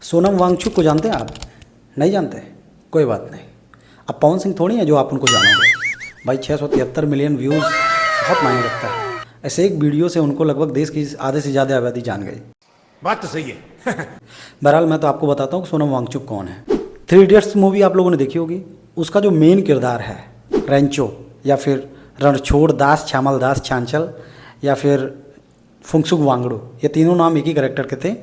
सोनम वांगचुक को जानते हैं आप? नहीं जानते? कोई बात नहीं। अब पवन सिंह थोड़ी है जो आप उनको जानोगे। भाई 673 मिलियन व्यूज़ बहुत मायने रखता है। ऐसे एक वीडियो से उनको लगभग देश की आधे से ज़्यादा आबादी जान गई। बात तो सही है। बहरहाल मैं तो आपको बताता हूँ कि सोनम वांगचुक कौन है। 3 इडियट्स मूवी आप लोगों ने देखी होगी। उसका जो मेन किरदार है रेंचो या फिर रणछोड़ दास छामल दास छांचल या फिर फुंगसुक वांगडू, ये तीनों नाम एक ही कैरेक्टर के थे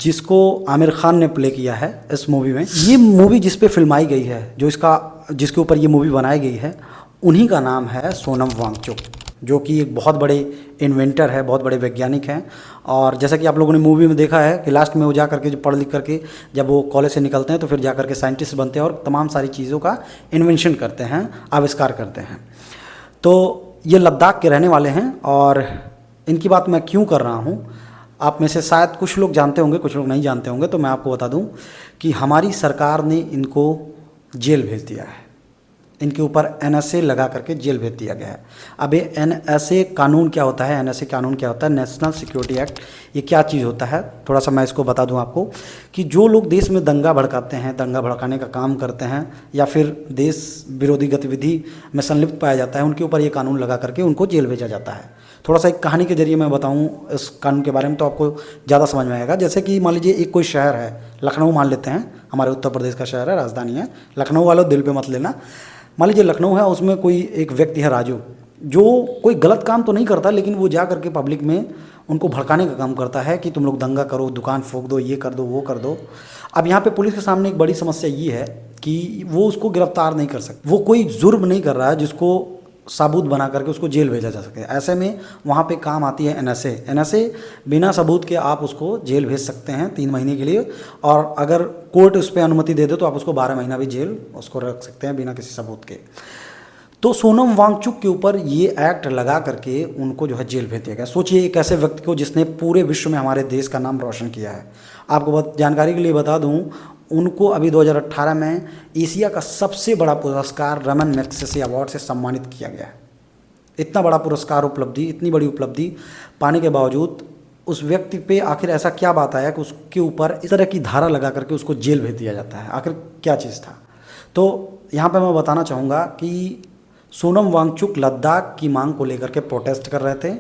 जिसको आमिर खान ने प्ले किया है इस मूवी में। ये मूवी जिस पे फिल्माई गई है, जिसके ऊपर ये मूवी बनाई गई है, उन्हीं का नाम है सोनम वांगचुक, जो कि एक बहुत बड़े इन्वेंटर है, बहुत बड़े वैज्ञानिक हैं। और जैसा कि आप लोगों ने मूवी में देखा है कि लास्ट में वो जा करके जो पढ़ लिख करके जब वो कॉलेज से निकलते हैं तो फिर जा करके साइंटिस्ट बनते हैं और तमाम सारी चीज़ों का इन्वेंशन करते हैं, आविष्कार करते हैं। तो ये लद्दाख के रहने वाले हैं और इनकी बात मैं क्यों कर रहा हूँ, आप में से शायद कुछ लोग जानते होंगे, कुछ लोग नहीं जानते होंगे। तो मैं आपको बता दूं कि हमारी सरकार ने इनको जेल भेज दिया है। इनके ऊपर NSA लगा करके जेल भेज दिया गया है। अब ये NSA कानून क्या होता है, NSA कानून क्या होता है, नेशनल सिक्योरिटी एक्ट, ये क्या चीज़ होता है, थोड़ा सा मैं इसको बता दूं आपको कि जो लोग देश में दंगा भड़काते हैं, दंगा भड़काने का काम करते हैं या फिर देश विरोधी गतिविधि में संलिप्त पाया जाता है, उनके ऊपर ये कानून लगा करके उनको जेल भेजा जाता है। थोड़ा सा एक कहानी के जरिए मैं बताऊं इस कानून के बारे में तो आपको ज़्यादा समझ में आएगा। जैसे कि मान लीजिए एक कोई शहर है, लखनऊ मान लेते हैं, हमारे उत्तर प्रदेश का शहर है, राजधानी है। लखनऊ वालों दिल पे मत लेना। मान लीजिए लखनऊ है, उसमें कोई एक व्यक्ति है राजू, जो कोई गलत काम तो नहीं करता, लेकिन वो जा करके पब्लिक में उनको भड़काने का काम करता है कि तुम लोग दंगा करो, दुकान फूंक दो, ये कर दो, वो कर दो। अब यहाँ पे पुलिस के सामने एक बड़ी समस्या ये है कि वो उसको गिरफ्तार नहीं कर सकते। वो कोई जुर्म नहीं कर रहा है जिसको सबूत बना करके उसको जेल भेजा जा सके। ऐसे में वहाँ पे काम आती है NSA। बिना सबूत के आप उसको जेल भेज सकते हैं 3 महीने के लिए, और अगर कोर्ट उस पर अनुमति दे दे तो आप उसको 12 महीना भी जेल उसको रख सकते हैं बिना किसी सबूत के। तो सोनम वांगचुक के ऊपर ये एक्ट लगा करके उनको जो है जेल भेज दिया गया। सोचिए एक ऐसे व्यक्ति को जिसने पूरे विश्व में हमारे देश का नाम रोशन किया है। आपको बहुत जानकारी के लिए बता दूं, उनको अभी 2018 में एशिया का सबसे बड़ा पुरस्कार रमन मैग्सेसे अवार्ड से सम्मानित किया गया है। इतना बड़ा पुरस्कार उपलब्धि, इतनी बड़ी उपलब्धि पाने के बावजूद उस व्यक्ति पे आखिर ऐसा क्या बात आया कि उसके ऊपर इस तरह की धारा लगा करके उसको जेल भेज दिया जाता है? आखिर क्या चीज़ था? तो यहाँ पे मैं बताना चाहूँगा कि सोनम वांगचुक लद्दाख की मांग को लेकर के प्रोटेस्ट कर रहे थे,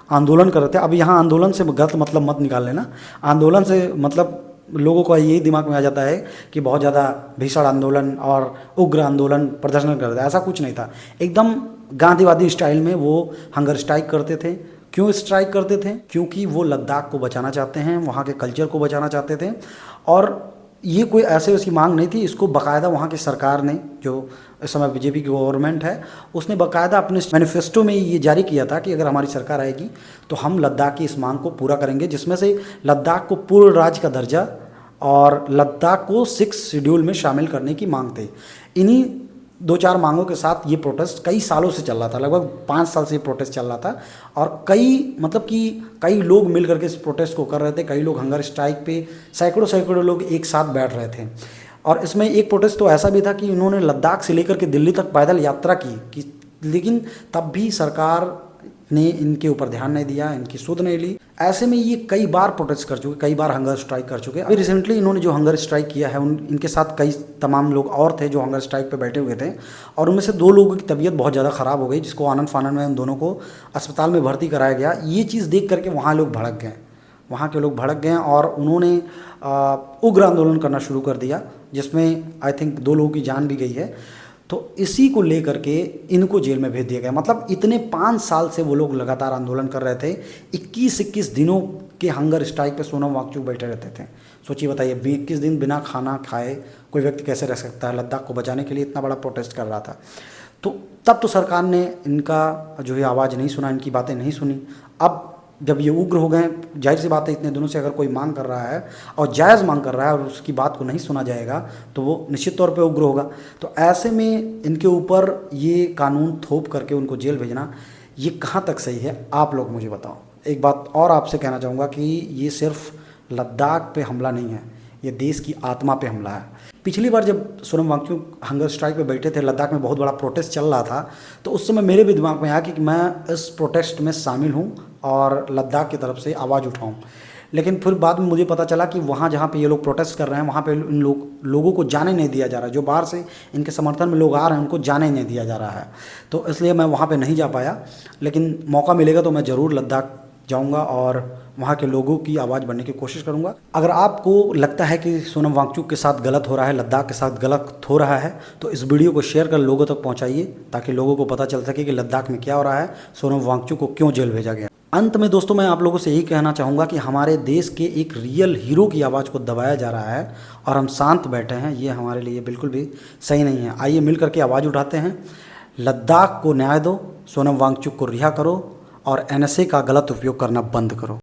आंदोलन कर रहे थे। अब यहाँ आंदोलन से गलत मतलब मत निकाल लेना। आंदोलन से मतलब लोगों को यही दिमाग में आ जाता है कि बहुत ज़्यादा भीषण आंदोलन और उग्र आंदोलन प्रदर्शन कर रहे थे। ऐसा कुछ नहीं था। एकदम गांधीवादी स्टाइल में वो हंगर स्ट्राइक करते थे। क्यों स्ट्राइक करते थे? क्योंकि वो लद्दाख को बचाना चाहते हैं, वहाँ के कल्चर को बचाना चाहते थे। और ये कोई ऐसे उसकी मांग नहीं थी, इसको बाकायदा वहाँ की सरकार ने, जो इस समय बीजेपी की गवर्नमेंट है, उसने बाकायदा अपने मैनिफेस्टो में ये जारी किया था कि अगर हमारी सरकार आएगी तो हम लद्दाख की इस मांग को पूरा करेंगे, जिसमें से लद्दाख को पूर्ण राज्य का दर्जा और लद्दाख को 6 शेड्यूल में शामिल करने की मांग थी। इन्हीं 2-4 मांगों के साथ ये प्रोटेस्ट कई सालों से चल रहा था, लगभग 5 साल से ये प्रोटेस्ट चल रहा था। और कई लोग मिल करके इस प्रोटेस्ट को कर रहे थे। कई लोग हंगर स्ट्राइक पे सैकड़ों लोग एक साथ बैठ रहे थे। और इसमें एक प्रोटेस्ट तो ऐसा भी था कि इन्होंने लद्दाख से लेकर के दिल्ली तक पैदल यात्रा की, लेकिन तब भी सरकार ने इनके ऊपर ध्यान नहीं दिया, इनकी सुध नहीं ली। ऐसे में ये कई बार प्रोटेस्ट कर चुके, कई बार हंगर स्ट्राइक कर चुके। अभी रिसेंटली इन्होंने जो हंगर स्ट्राइक किया है, इनके साथ कई तमाम लोग और थे जो हंगर स्ट्राइक पे बैठे हुए थे, और उनमें से 2 लोगों की तबीयत बहुत ज़्यादा ख़राब हो गई, जिसको आनंद फानन में उन दोनों को अस्पताल में भर्ती कराया गया। ये चीज़ देख करके वहाँ के लोग भड़क गए और उन्होंने उग्र आंदोलन करना शुरू कर दिया, जिसमें आई थिंक 2 लोगों की जान भी गई है। तो इसी को लेकर के इनको जेल में भेज दिया गया। मतलब इतने 5 साल से वो लोग लगातार आंदोलन कर रहे थे। 21 दिनों के हंगर स्ट्राइक पे सोनम वांगचुक बैठे रहते थे। सोचिए, बताइए 21 दिन बिना खाना खाए कोई व्यक्ति कैसे रह सकता है? लद्दाख को बचाने के लिए इतना बड़ा प्रोटेस्ट कर रहा था। तो तब तो सरकार ने इनका जो है आवाज़ नहीं सुना, इनकी बातें नहीं सुनी। अब जब ये उग्र हो गए, जाहिर सी बात है इतने दिनों से अगर कोई मांग कर रहा है और जायज़ मांग कर रहा है और उसकी बात को नहीं सुना जाएगा तो वो निश्चित तौर पे उग्र होगा। तो ऐसे में इनके ऊपर ये कानून थोप करके उनको जेल भेजना, ये कहाँ तक सही है? आप लोग मुझे बताओ। एक बात और आपसे कहना चाहूँगा कि ये सिर्फ लद्दाख पे हमला नहीं है, ये देश की आत्मा पे हमला है। पिछली बार जब सोनम वांगचुक हंगर स्ट्राइक पे बैठे थे, लद्दाख में बहुत बड़ा प्रोटेस्ट चल रहा था, तो उस समय मेरे भी दिमाग में आया कि मैं इस प्रोटेस्ट में शामिल हूँ और लद्दाख की तरफ से आवाज़ उठाऊँ। लेकिन फिर बाद में मुझे पता चला कि वहाँ जहाँ पे ये लोग प्रोटेस्ट कर रहे हैं वहाँ पे इन लोगों को जाने नहीं दिया जा रहा, जो बाहर से इनके समर्थन में लोग आ रहे हैं उनको जाने नहीं दिया जा रहा है। तो इसलिए मैं वहाँ पे नहीं जा पाया, लेकिन मौका मिलेगा तो मैं ज़रूर लद्दाख जाऊँगा और वहाँ के लोगों की आवाज़ बनने की कोशिश करूँगा। अगर आपको लगता है कि सोनम वांगचुक के साथ गलत हो रहा है, लद्दाख के साथ गलत हो रहा है, तो इस वीडियो को शेयर कर लोगों तक पहुँचाइए ताकि लोगों को पता चल सके कि लद्दाख में क्या हो रहा है, सोनम वांगचुक को क्यों जेल भेजा गया। अंत में दोस्तों मैं आप लोगों से यही कहना चाहूँगा कि हमारे देश के एक रियल हीरो की आवाज़ को दबाया जा रहा है और हम शांत बैठे हैं, ये हमारे लिए बिल्कुल भी सही नहीं है। आइए मिल करके आवाज़ उठाते हैं, लद्दाख को न्याय दो, सोनम वांगचुक को रिहा करो और NSA का गलत उपयोग करना बंद करो।